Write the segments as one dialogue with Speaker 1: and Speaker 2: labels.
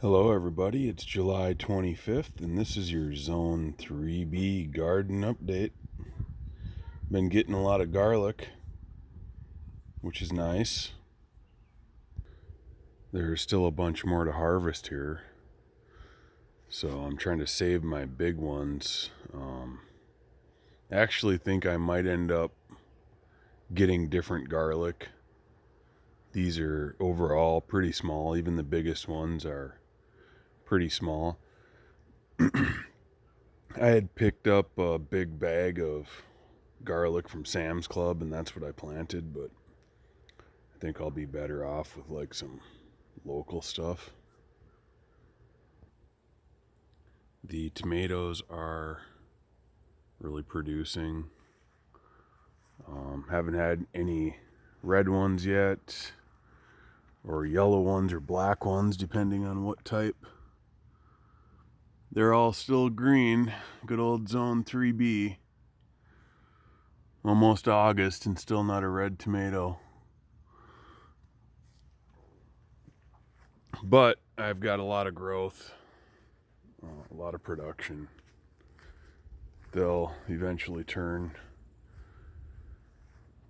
Speaker 1: Hello everybody, it's July 25th and this is your Zone 3B garden update. Been getting a lot of garlic, which is nice. There's still a bunch more to harvest here, so I'm trying to save my big ones. I actually think I might end up getting different garlic. These are overall pretty small, even the biggest ones are pretty small. I had picked up a big bag of garlic from Sam's Club and that's what I planted, but I think I'll be better off with like some local stuff. The tomatoes are really producing. Haven't had any red ones yet, or yellow ones or black ones depending on what type. They're all still green. Good old Zone 3B. Almost August and still not a red tomato. But I've got a lot of growth, a lot of production. They'll eventually turn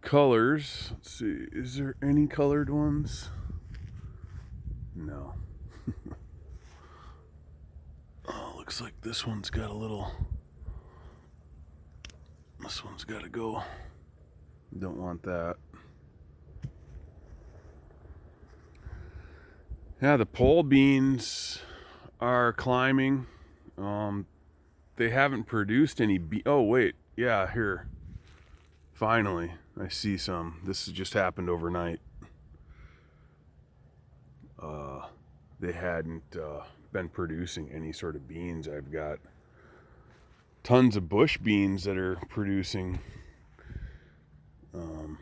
Speaker 1: colors. Let's see, is there any colored ones? No. Oh, looks like this one's got a little, this one's got to go. Don't want that. Yeah, the pole beans are climbing. They haven't produced any oh wait, yeah, here. Finally, I see some. This has just happened overnight. They hadn't been producing any sort of beans. I've got tons of bush beans that are producing. I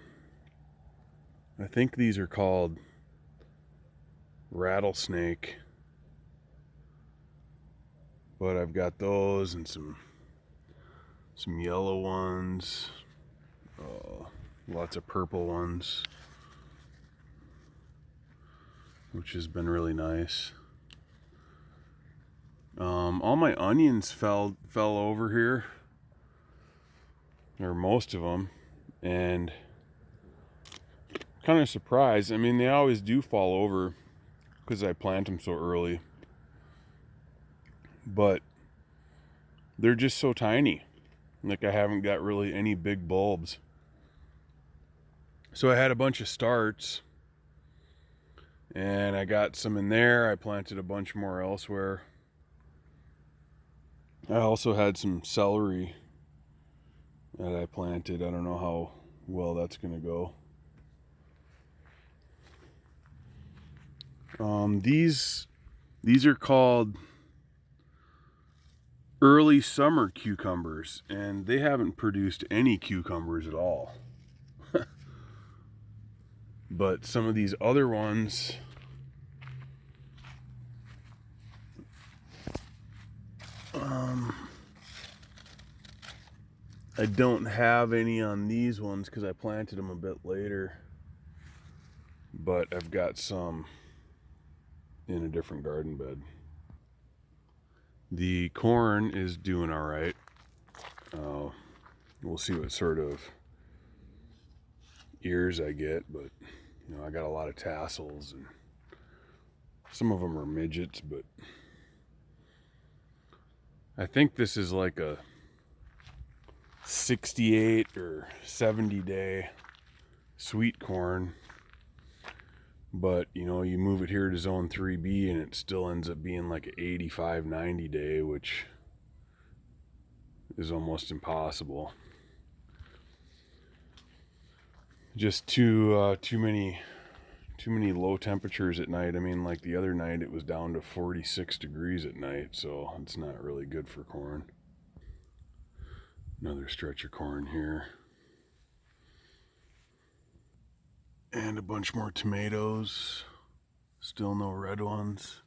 Speaker 1: think these are called rattlesnake, but I've got those and some yellow ones, lots of purple ones, which has been really nice. All my onions fell over here, or most of them, and kind of surprised. I mean, they always do fall over because I plant them so early, but they're just so tiny. Like, I haven't got really any big bulbs. So I had a bunch of starts, and I got some in there. I planted a bunch more elsewhere. I also had some celery that I planted. I don't know how well that's gonna go. These are called early summer cucumbers, and they haven't produced any cucumbers at all. But some of these other ones, I don't have any on these ones because I planted them a bit later, but I've got some in a different garden bed. The corn is doing all right. We'll see what sort of ears I get, but you know, I got a lot of tassels and some of them are midgets, but I think this is like a 68 or 70 day sweet corn. But you know, you move it here to Zone 3B and it still ends up being like an 85, 90 day, which is almost impossible. Just too many low temperatures at night. I mean, like the other night it was down to 46 degrees at night, so it's not really good for corn. Another stretch of corn here. And a bunch more tomatoes. Still no red ones.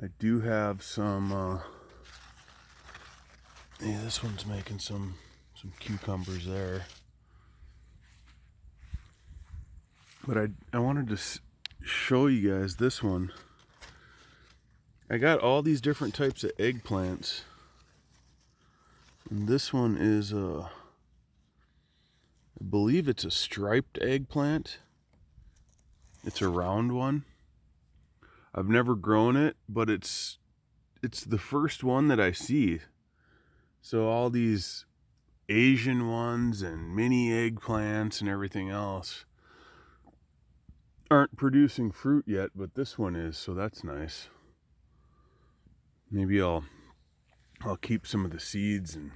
Speaker 1: I do have some, yeah, this one's making some cucumbers there. But I wanted to show you guys this one. I got all these different types of eggplants. And this one is I believe it's a striped eggplant. It's a round one. I've never grown it, but it's the first one that I see. So all these Asian ones and mini eggplants and everything else aren't producing fruit yet, but this one is, so that's nice. Maybe I'll keep some of the seeds. And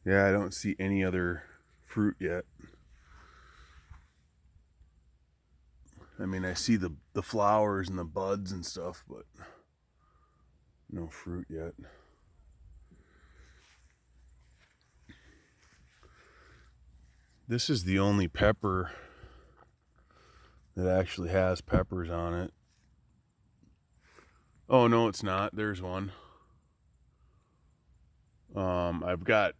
Speaker 1: yeah, I don't see any other fruit yet. I mean, I see the flowers and the buds and stuff, but no fruit yet. This is the only pepper that actually has peppers on it. Oh, no, it's not. There's one. I've got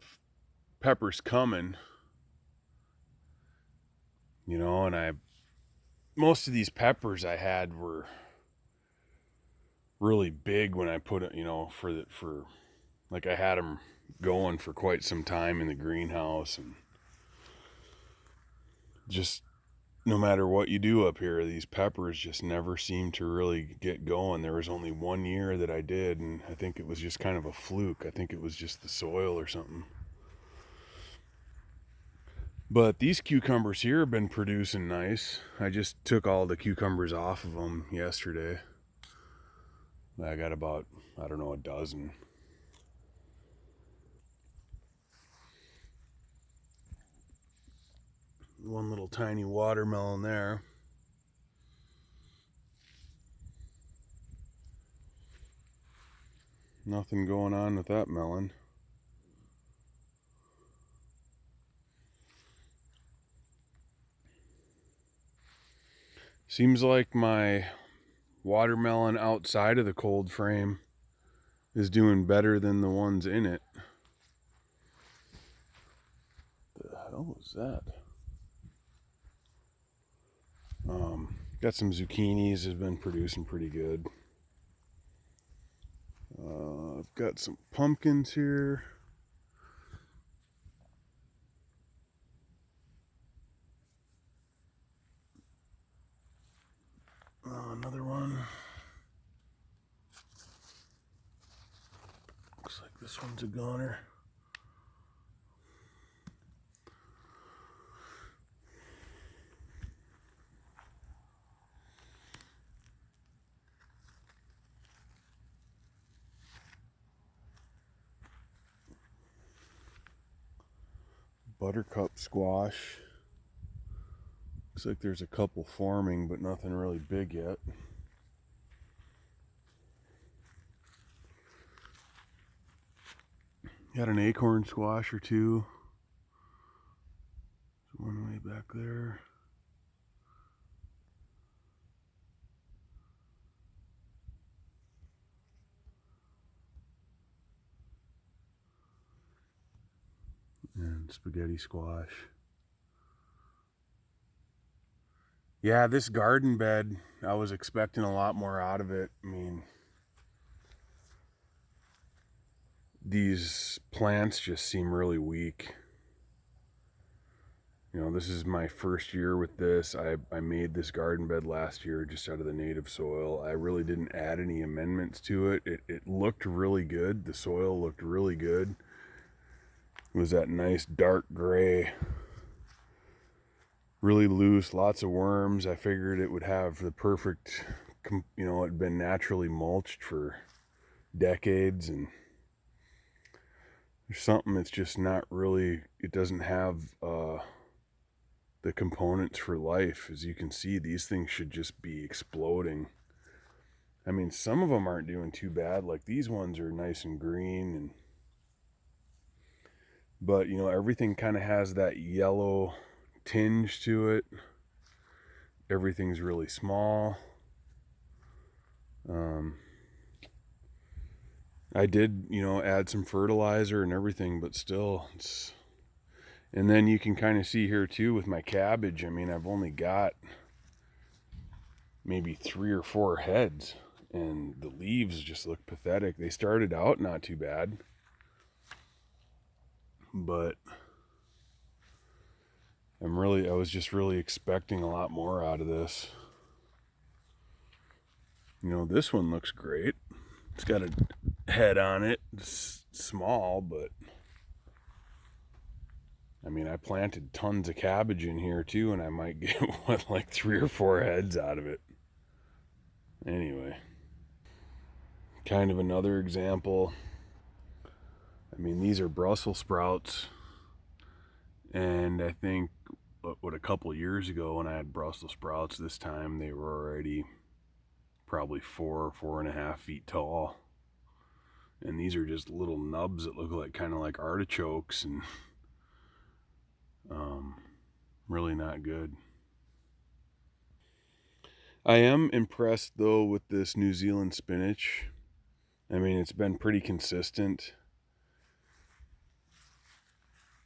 Speaker 1: peppers coming, and most of these peppers I had were really big when I put it, for like I had them going for quite some time in the greenhouse, and just no matter what you do up here, these peppers just never seem to really get going. There was only one year that I did, and I think it was just kind of a fluke. I think it was just the soil or something. But these cucumbers here have been producing nice. I just took all the cucumbers off of them yesterday. I got about, I don't know, a dozen. One little tiny watermelon there. Nothing going on with that melon. Seems like my watermelon outside of the cold frame is doing better than the ones in it. The hell was that? Got some zucchinis, has been producing pretty good. I've got some pumpkins here. Another one. Looks like this one's a goner. Buttercup squash. Looks like there's a couple forming, but nothing really big yet. Got an acorn squash or two. There's one way back there. And spaghetti squash. Yeah, this garden bed, I was expecting a lot more out of it. I mean, these plants just seem really weak. This is my first year with this. I made this garden bed last year just out of the native soil. I really didn't add any amendments to it. It looked really good. The soil looked really good. It was that nice dark gray, really loose, lots of worms. I figured it would have the perfect, it had been naturally mulched for decades, and there's something that's just not really, it doesn't have the components for life. As you can see, these things should just be exploding. I mean, some of them aren't doing too bad. Like these ones are nice and green, but everything kind of has that yellow tinge to it. Everything's really small. I did, add some fertilizer and everything, but still, And then you can kind of see here too with my cabbage, I mean, I've only got maybe 3 or 4 heads, and the leaves just look pathetic. They started out not too bad, but I was just really expecting a lot more out of this. You know, this one looks great. It's got a head on it. It's small, but I mean, I planted tons of cabbage in here too, and I might get what, like 3 or 4 heads out of it. Anyway, kind of another example. I mean, these are Brussels sprouts, and I think what a couple years ago when I had Brussels sprouts, this time they were already probably 4.5 feet tall. And these are just little nubs that look like kind of like artichokes, and really not good. I am impressed though with this New Zealand spinach. I mean, it's been pretty consistent.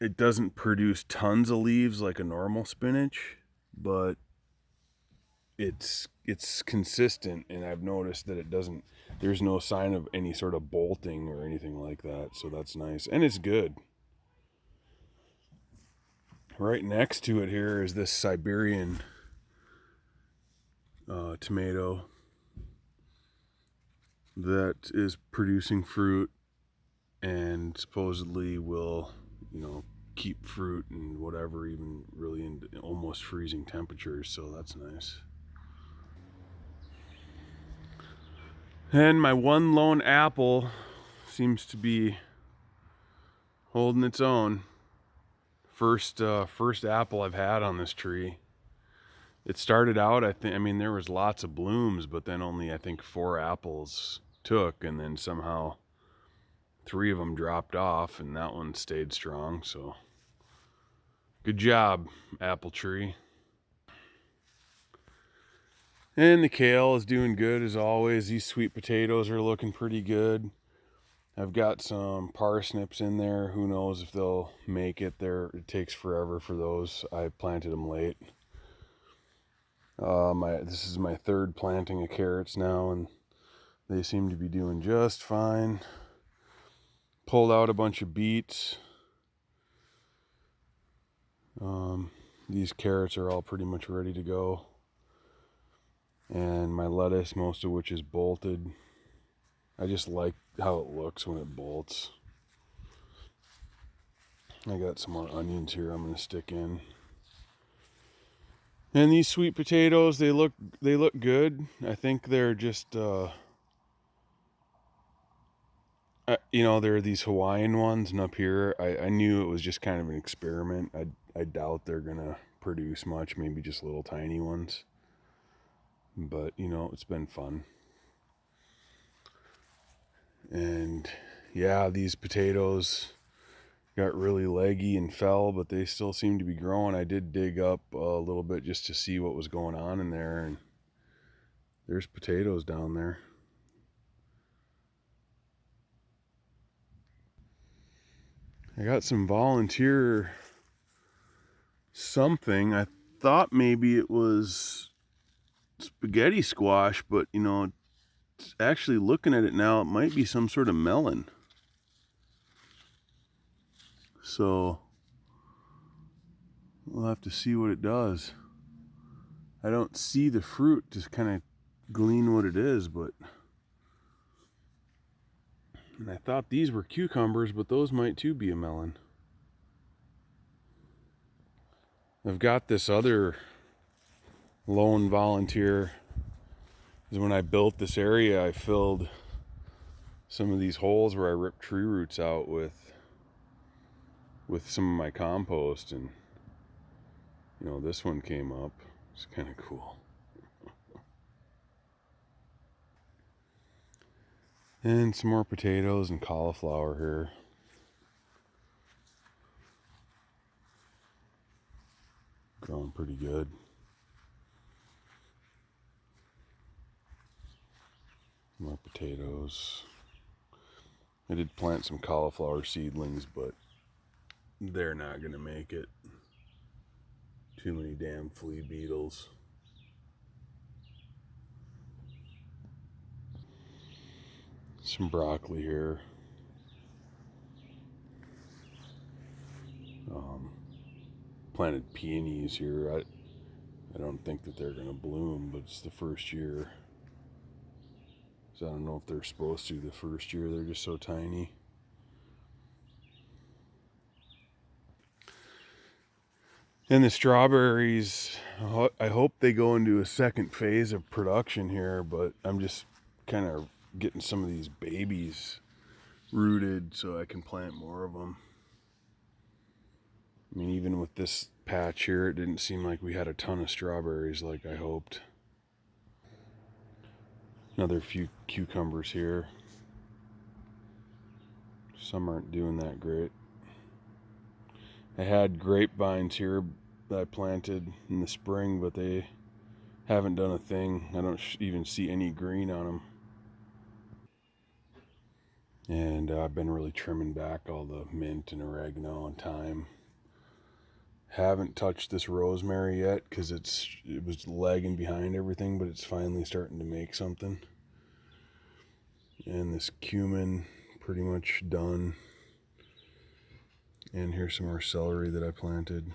Speaker 1: It doesn't produce tons of leaves like a normal spinach, but it's consistent, and I've noticed that there's no sign of any sort of bolting or anything like that, so that's nice, and it's good. Right next to it here is this Siberian tomato that is producing fruit and supposedly will, keep fruit and whatever, even really in almost freezing temperatures, so that's nice. And my one lone apple seems to be holding its own. First apple I've had on this tree. It started out, I mean, there was lots of blooms, but then only, I think, 4 apples took, and then somehow 3 of them dropped off, and that one stayed strong, so good job, apple tree. And the kale is doing good as always. These sweet potatoes are looking pretty good. I've got some parsnips in there. Who knows if they'll make it there. It takes forever for those. I planted them late. This is my 3rd planting of carrots now, and they seem to be doing just fine. Pulled out a bunch of beets. These carrots are all pretty much ready to go. And my lettuce, most of which is bolted. I just like how it looks when it bolts. I got some more onions here I'm going to stick in. And these sweet potatoes, they look good. I think they're just there are these Hawaiian ones, and up here I knew it was just kind of an experiment. I doubt they're gonna produce much, maybe just little tiny ones, but it's been fun. And yeah, these potatoes got really leggy and fell, but they still seem to be growing. I did dig up a little bit just to see what was going on in there, and there's potatoes down there. I got some volunteer something. I thought maybe it was spaghetti squash, but actually looking at it now, it might be some sort of melon. So we'll have to see what it does. I don't see the fruit to kind of glean what it is, and I thought these were cucumbers, but those might too be a melon. I've got this other lone volunteer. When I built this area, I filled some of these holes where I ripped tree roots out with some of my compost, and this one came up. It's kind of cool. And some more potatoes and cauliflower here. Growing pretty good. More potatoes. I did plant some cauliflower seedlings, but they're not gonna make it. Too many damn flea beetles. Some broccoli here. Planted peonies here. I don't think that they're gonna bloom, but it's the first year. So I don't know if they're supposed to the first year. They're just so tiny. And the strawberries, I hope they go into a second phase of production here, but I'm just kind of getting some of these babies rooted so I can plant more of them. I mean, even with this patch here, it didn't seem like we had a ton of strawberries like I hoped. Another few cucumbers here. Some aren't doing that great. I had grapevines here that I planted in the spring, but they haven't done a thing. I don't even see any green on them. And I've been really trimming back all the mint and oregano and thyme. Haven't touched this rosemary yet because it was lagging behind everything, but it's finally starting to make something. And this cumin, pretty much done. And here's some more celery that I planted.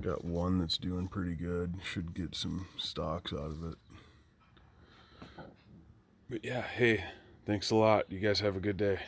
Speaker 1: Got one that's doing pretty good. Should get some stalks out of it. But yeah, hey, thanks a lot. You guys have a good day.